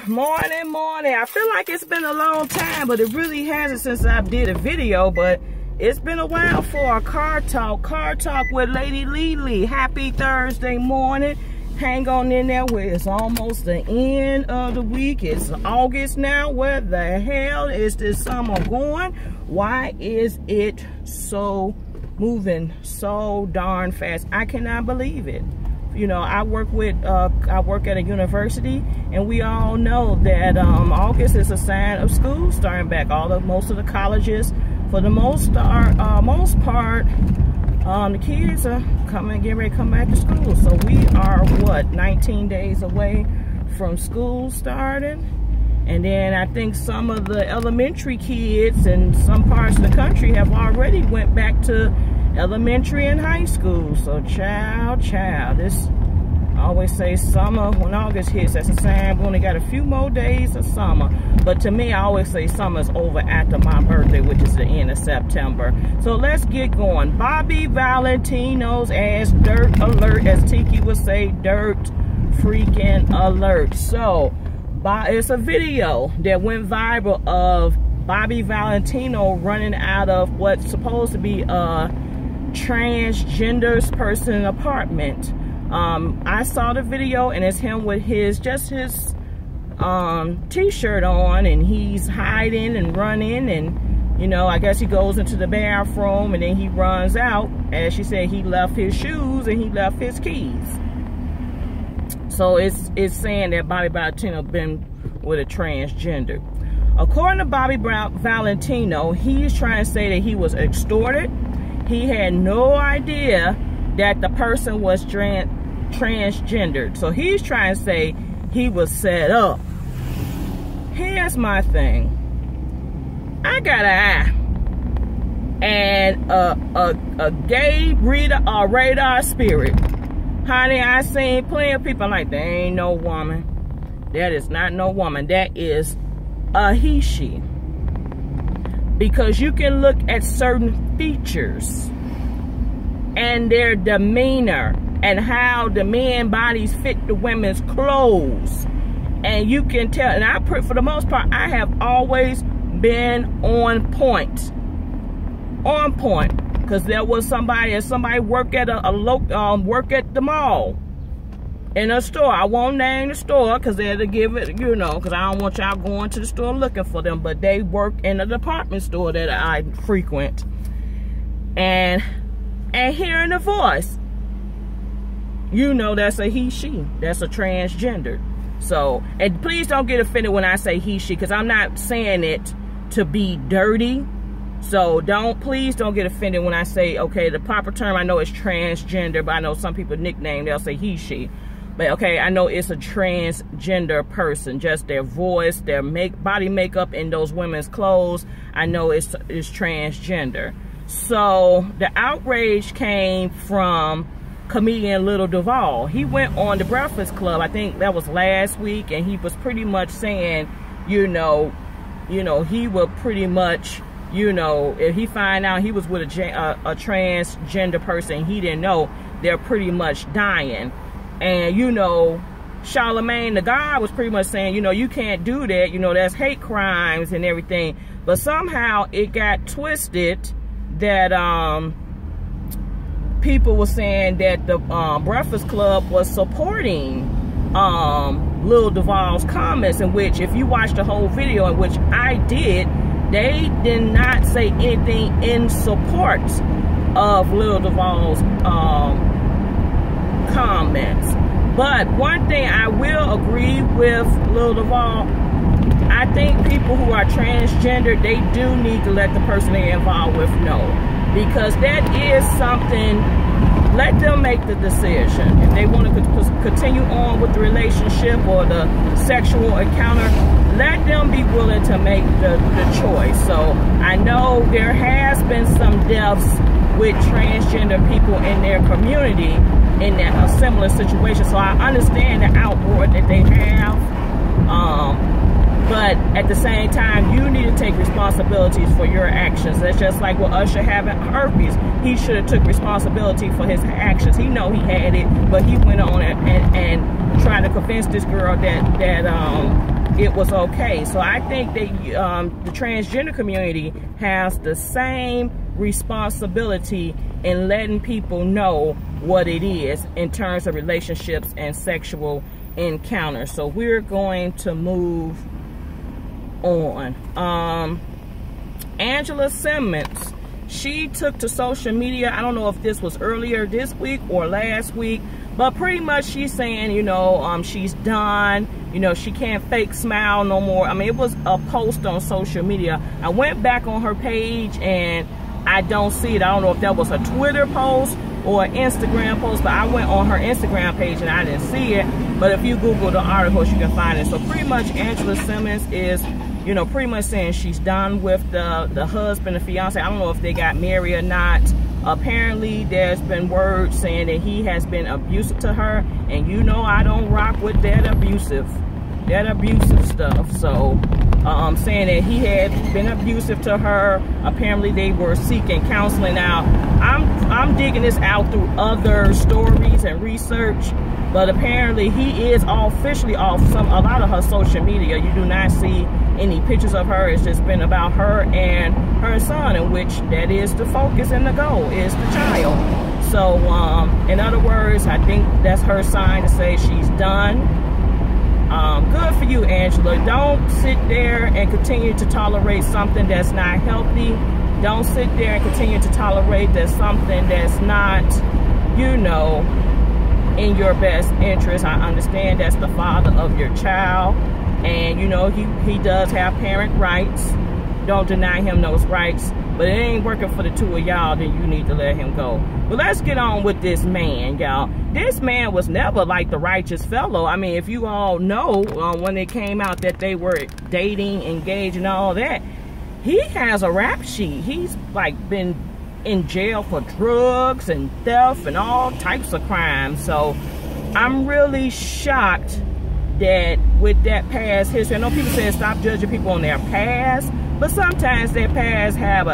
Morning, morning. I feel like it's been a long time, but it really hasn't since I did a video, but it's been a while for a car talk with Lady LeLe. Happy Thursday morning. Hang on in there where it's almost the end of the week. It's August now. Where the hell is this summer going? Why is it so moving so darn fast? I cannot believe it. You know, I work at a university, and we all know that August is a sign of school starting back. Most of the colleges, for the most part, the kids are getting ready to come back to school. So we are, what, 19 days away from school starting? And then I think some of the elementary kids in some parts of the country have already went back to elementary and high school. So child, this, I always say summer, when August hits, that's a sign we only got a few more days of summer. But to me, I always say summer's over after my birthday, which is the end of September. So let's get going. Bobby Valentino's ass dirt alert, as Tiki would say, dirt freaking alert. So it's a video that went viral of Bobby Valentino running out of what's supposed to be a transgender person apartment. I saw the video, and it's him with his t-shirt on, and he's hiding and running, and you know, I guess he goes into the bathroom and then he runs out. As she said, he left his shoes and he left his keys. So it's saying that Bobby Valentino been with a transgender. According to Bobby Valentino, he's trying to say that he was extorted. He had no idea that the person was transgendered. So he's trying to say he was set up. Here's my thing. I got an eye and a gay radar spirit. Honey, I seen plenty of people like, that ain't no woman. That is not no woman. That is a he, she. Because you can look at certain features and their demeanor and how the men bodies fit the women's clothes, and you can tell. And for the most part, I have always been on point, because there was somebody work at work at the mall, in a store. I won't name the store because they had to give it, you know, because I don't want y'all going to the store looking for them, but they work in a department store that I frequent, and hearing the voice, you know, that's a he, she. That's a transgender. So, and please don't get offended when I say he, she, because I'm not saying it to be dirty. So please don't get offended when I say, okay, the proper term I know is transgender, but I know some people nickname, they'll say he, she. But okay, I know it's a transgender person, just their voice, their body makeup in those women's clothes. I know it's transgender. So the outrage came from comedian Lady LeLe. He went on the Breakfast Club, I think that was last week, and he was pretty much saying, you know, he would pretty much, you know, if he find out he was with a transgender person he didn't know, they're pretty much dying. And you know, Charlemagne the God was pretty much saying, you know, you can't do that, you know, that's hate crimes and everything. But somehow it got twisted that people were saying that the Breakfast Club was supporting Lil Duval's comments, in which, if you watch the whole video, in which I did, they did not say anything in support of Lil Duval's comments. But one thing I will agree with Lil Duval, I think people who are transgender, they do need to let the person they're involved with know, because that is something. Let them make the decision. If they want to continue on with the relationship or the sexual encounter, let them be willing to make the choice. So I know there has been some deaths with transgender people in their community in a similar situation. So I understand the outroar that they have. But at the same time, you need to take responsibilities for your actions. That's just like with Usher having herpes. He should have took responsibility for his actions. He know he had it, but he went on and tried to convince this girl that it was okay. So I think that the transgender community has the same responsibility in letting people know what it is in terms of relationships and sexual encounters. So we're going to move on. Angela Simmons, she took to social media, I don't know if this was earlier this week or last week, but pretty much she's saying, you know, she's done, you know, she can't fake smile no more. I mean, it was a post on social media. I went back on her page and I don't see it. I don't know if that was a Twitter post or an Instagram post, but I went on her Instagram page and I didn't see it. But if you Google the articles, you can find it. So pretty much Angela Simmons is, you know, pretty much saying she's done with the husband, the fiance. I don't know if they got married or not. Apparently, there's been word saying that he has been abusive to her, and you know I don't rock with that abusive stuff. So, saying that he had been abusive to her. Apparently, they were seeking counseling. Now, I'm digging this out through other stories and research, but apparently he is officially off a lot of her social media. You do not see any pictures of her. It's just been about her and her son, in which that is the focus and the goal is the child. So in other words, I think that's her sign to say she's done. Good for you, Angela. Don't sit there and continue to tolerate something that's not healthy. Don't sit there and continue to tolerate that something that's not, you know, in your best interest. I understand that's the father of your child, and you know he does have parent rights. Don't deny him those rights, but it ain't working for the two of y'all, then you need to let him go. But let's get on with this man, y'all. This man was never like the righteous fellow. I mean, if you all know, when it came out that they were dating, engaged, and all that, he has a rap sheet. He's like been in jail for drugs and theft and all types of crimes. So I'm really shocked that with that past history, I know people say stop judging people on their past, but sometimes their past have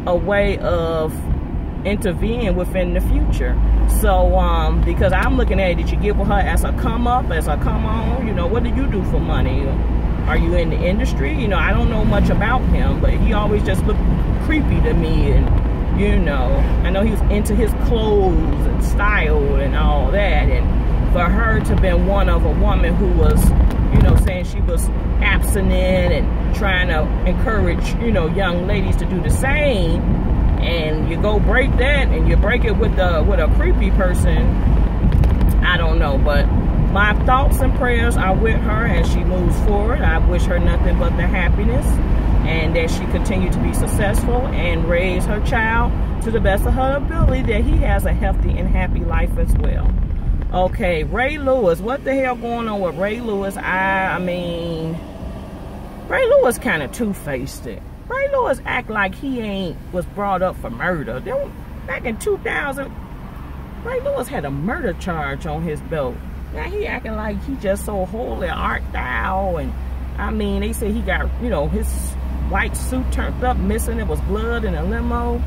a way of intervening within the future. So because I'm looking at it, did you get with her as a come up, as a come on? You know, what do you do for money? Are you in the industry? You know, I don't know much about him, but he always just looked creepy to me. And you know, I know he was into his clothes and style and all that. And for her to been one of a woman who was, you know, saying she was abstinent and trying to encourage, you know, young ladies to do the same, and you go break that and you break it with a creepy person, I don't know. But my thoughts and prayers are with her as she moves forward. I wish her nothing but the happiness, and that she continue to be successful and raise her child to the best of her ability, that he has a healthy and happy life as well. Okay, Ray Lewis. What the hell going on with Ray Lewis? I mean, Ray Lewis kind of two-faced it. Ray Lewis act like he was brought up for murder. Back in 2000, Ray Lewis had a murder charge on his belt. Now he acting like he just so holy art thou. And I mean, they say he got, you know, his white suit turned up missing. There was blood in a limo.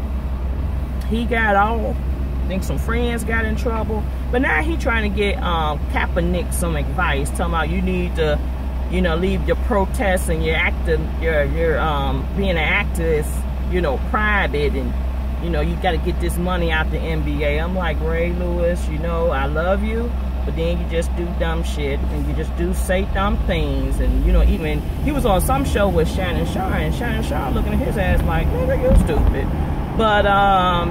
He got all, I think some friends got in trouble. But now he trying to get Kaepernick some advice, talking about you need to, you know, leave your protests and your being an activist, you know, private, and you know, you got to get this money out the NBA. I'm like, Ray Lewis, you know, I love you, but then you just do dumb shit, and you just say dumb things. And you know, even he was on some show with Shannon Sharp, and Shannon Sharp looking at his ass like, nigga, you stupid. But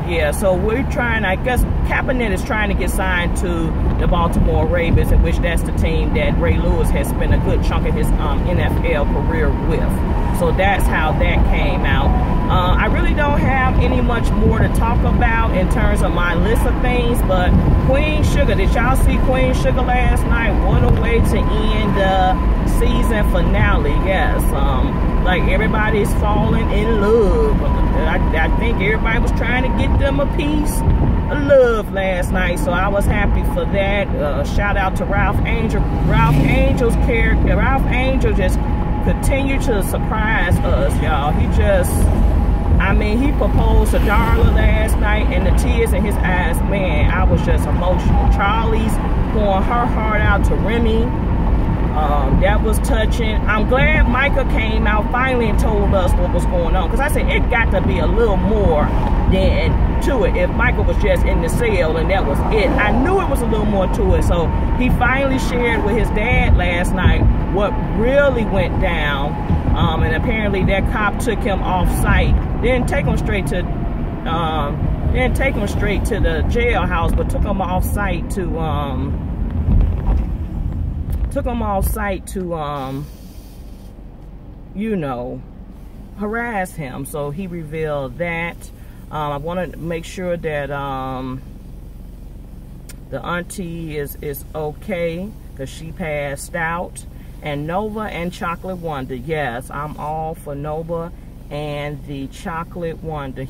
yeah, so we're trying, I guess Kaepernick is trying to get signed to the Baltimore Ravens, in which that's the team that Ray Lewis has spent a good chunk of his NFL career with. So that's how that came out. I really don't have any much more to talk about in terms of my list of things, but Queen Sugar, did y'all see Queen Sugar last night? What a way to end the season finale. Yes, like everybody's falling in love. I think everybody was trying to get them a piece of love last night, so I was happy for that. Shout out to Ralph Angel. Ralph Angel's character, Ralph Angel just continued to surprise us, y'all. He just, I mean, he proposed to Darla last night, and the tears in his eyes, man, I was just emotional. Charlie's pouring her heart out to Remy. That was touching. I'm glad Micah came out finally and told us what was going on, because I said it got to be a little more than to it. If Micah was just in the cell and that was it, I knew it was a little more to it. So he finally shared with his dad last night what really went down, and apparently that cop took him off site. Didn't take him straight to the jailhouse, but took him off site to you know, harass him. So he revealed that. I want to make sure that the auntie is okay, because she passed out. And Nova and Chocolate Wonder, yes, I'm all for Nova and the Chocolate Wonder.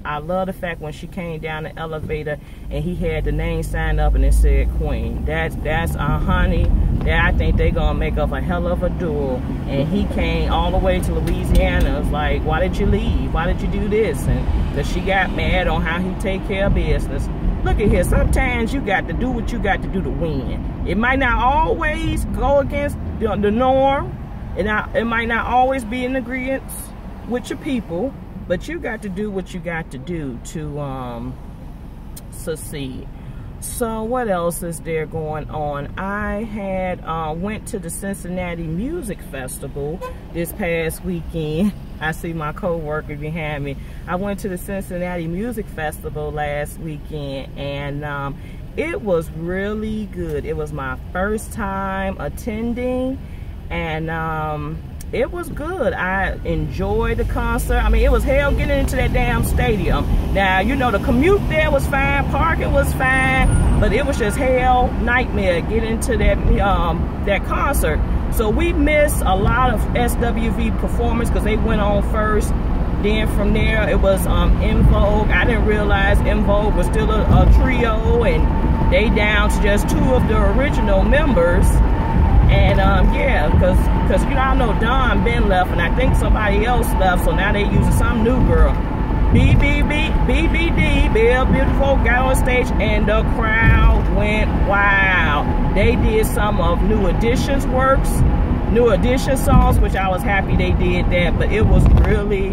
I love the fact when she came down the elevator and he had the name sign up and it said Queen. That's honey. That I think they're gonna make up a hell of a duo. And he came all the way to Louisiana. It was like, why did you leave? Why did you do this? And because she got mad on how he take care of business. Look at here, sometimes you got to do what you got to do to win. It might not always go against the norm. It might not always be in agreement with your people, but you got to do what you got to do to succeed. So what else is there going on? I had went to the Cincinnati Music Festival this past weekend. I see my co-worker behind me. I went to the Cincinnati Music Festival last weekend, and it was really good. It was my first time attending, and it was good. I enjoyed the concert. I mean, it was hell getting into that damn stadium. Now, you know, the commute there was fine, parking was fine, but it was just hell nightmare getting into that concert. So we missed a lot of SWV performance because they went on first. Then from there, it was En Vogue. I didn't realize En Vogue was still a trio, and they down to just 2 of the original members. And yeah, because you know, I know Don Ben left, and I think somebody else left, so now they using some new girl. BBD, Bill Beautiful, got on stage, and the crowd went wild. They did some of New Edition's New Edition songs, which I was happy they did that, but it was really,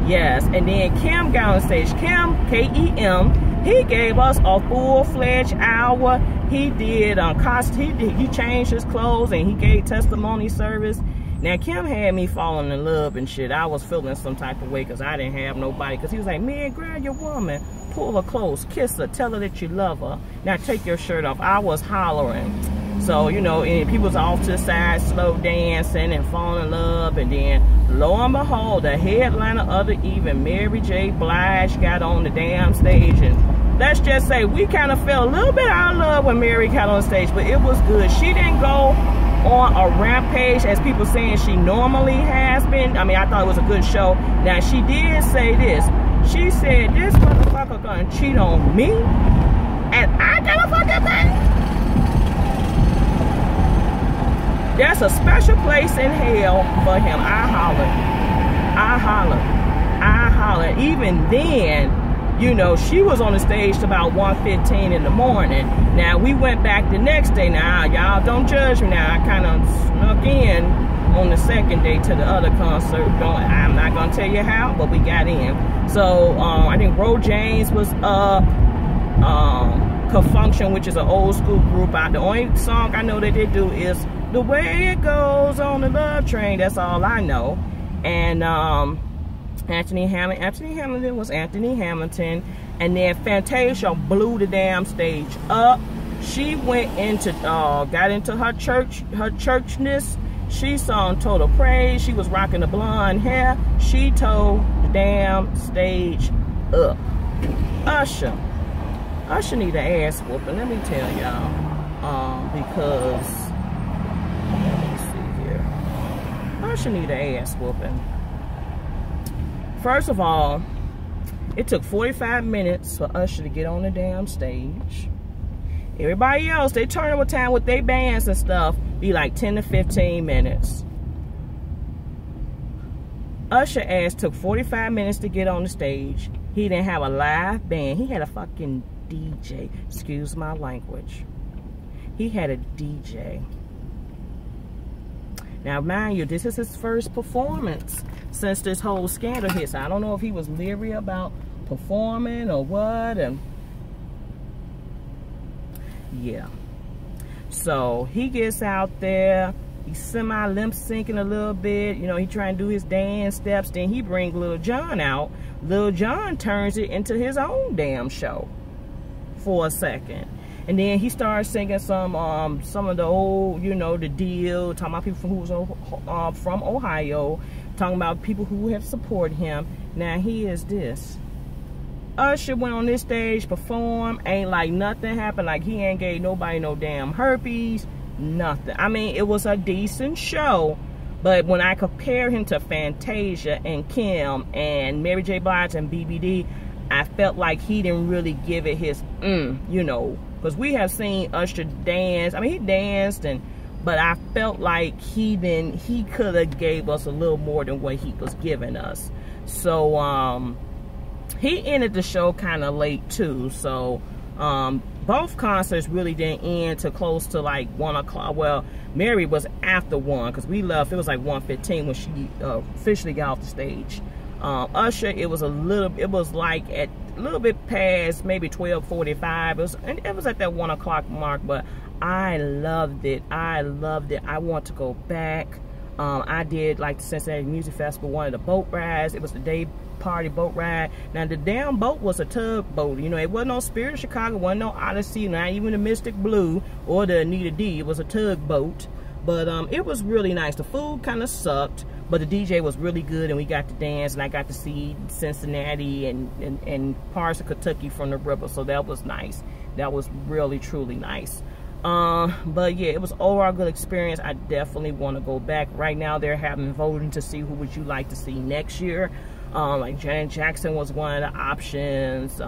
yes. And then Kim got on stage. Kim, K-E-M, he gave us a full-fledged hour. He did he changed his clothes, and he gave testimony service. Now Kim had me falling in love and shit. I was feeling some type of way because I didn't have nobody. Because he was like, man, grab your woman, pull her close, kiss her, tell her that you love her. Now take your shirt off. I was hollering. So, you know, and people was off to the side, slow dancing and falling in love. And then, lo and behold, the headliner of the evening, Mary J. Blige, got on the damn stage. And let's just say we kind of fell a little bit out of love when Mary got on stage, but it was good. She didn't go on a rampage as people saying she normally has been. I mean, I thought it was a good show. Now, she did say this. She said, this motherfucker gonna cheat on me, and I gotta fucking pay. There's a special place in hell for him. I hollered. Even then, you know, she was on the stage till about 1:15 in the morning. Now, we went back the next day. Now, y'all don't judge me now. I kind of snuck in on the second day to the other concert. I'm not going to tell you how, but we got in. So, I think Ro James was up. Function, which is an old school group. The only song I know that they do is The Way It Goes on the Love Train. That's all I know. And Anthony Hamilton was Anthony Hamilton. And then Fantasia blew the damn stage up. She went into got into her churchness. She sung Total Praise. She was rocking the blonde hair. She tore the damn stage up. Usher need an ass whooping, let me tell y'all. Because, let me see here. Usher need an ass whooping. First of all, it took 45 minutes for Usher to get on the damn stage. Everybody else, they turn over time with their bands and stuff, be like 10 to 15 minutes. Usher ass took 45 minutes to get on the stage. He didn't have a live band. He had a fucking DJ. Excuse my language. He had a DJ. Now, mind you, this is his first performance since this whole scandal hit. So I don't know if he was leery about performing or what. And yeah. So he gets out there. He's semi-limp syncing a little bit. You know, he trying to do his dance steps. Then he brings Lil Jon out. Lil Jon turns it into his own damn show for a second. And then he starts singing some of the old, you know, the deal, talking about people who was from Ohio, talking about people who have supported him. Now he is this. Usher went on this stage, performed, ain't like nothing happened, like he ain't gave nobody no damn herpes, nothing. I mean, it was a decent show, but when I compare him to Fantasia and Kim and Mary J. Blige and BBD, I felt like he didn't really give it his, you know, because we have seen Usher dance. I mean, he danced, but I felt like he could have gave us a little more than what he was giving us. So, he ended the show kind of late too. So, both concerts really didn't end till close to like 1 o'clock. Well, Mary was after 1 because we left. It was like 1:15 when she officially got off the stage. Usher, it was like at a little bit past maybe 12:45. It was at that 1 o'clock mark, but I loved it. I want to go back. I did like the Cincinnati Music Festival, one of the boat rides. It was the day party boat ride. Now the damn boat was a tugboat. You know, it wasn't no Spirit of Chicago, wasn't no Odyssey, not even the Mystic Blue or the Anita D. It was a tugboat. But it was really nice. The food kind of sucked, but the DJ was really good, and we got to dance, and I got to see Cincinnati and parts of Kentucky from the river, so that was nice. That was really, truly nice. But yeah, it was overall a good experience. I definitely want to go back. Right now, they're having voting to see who would you like to see next year. Like Janet Jackson was one of the options.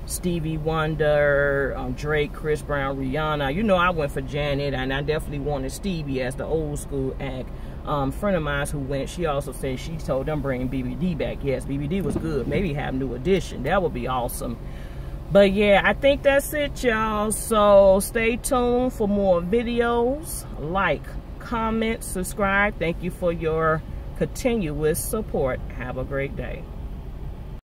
Stevie Wonder, Drake, Chris Brown, Rihanna. You know, I went for Janet, and I definitely wanted Stevie as the old school act. Friend of mine who went, she also said she told them bringing BBD back. Yes, BBD was good. Maybe have New Edition. That would be awesome. But yeah, I think that's it, y'all. So stay tuned for more videos. Like, comment, subscribe. Thank you for your continuous support. Have a great day.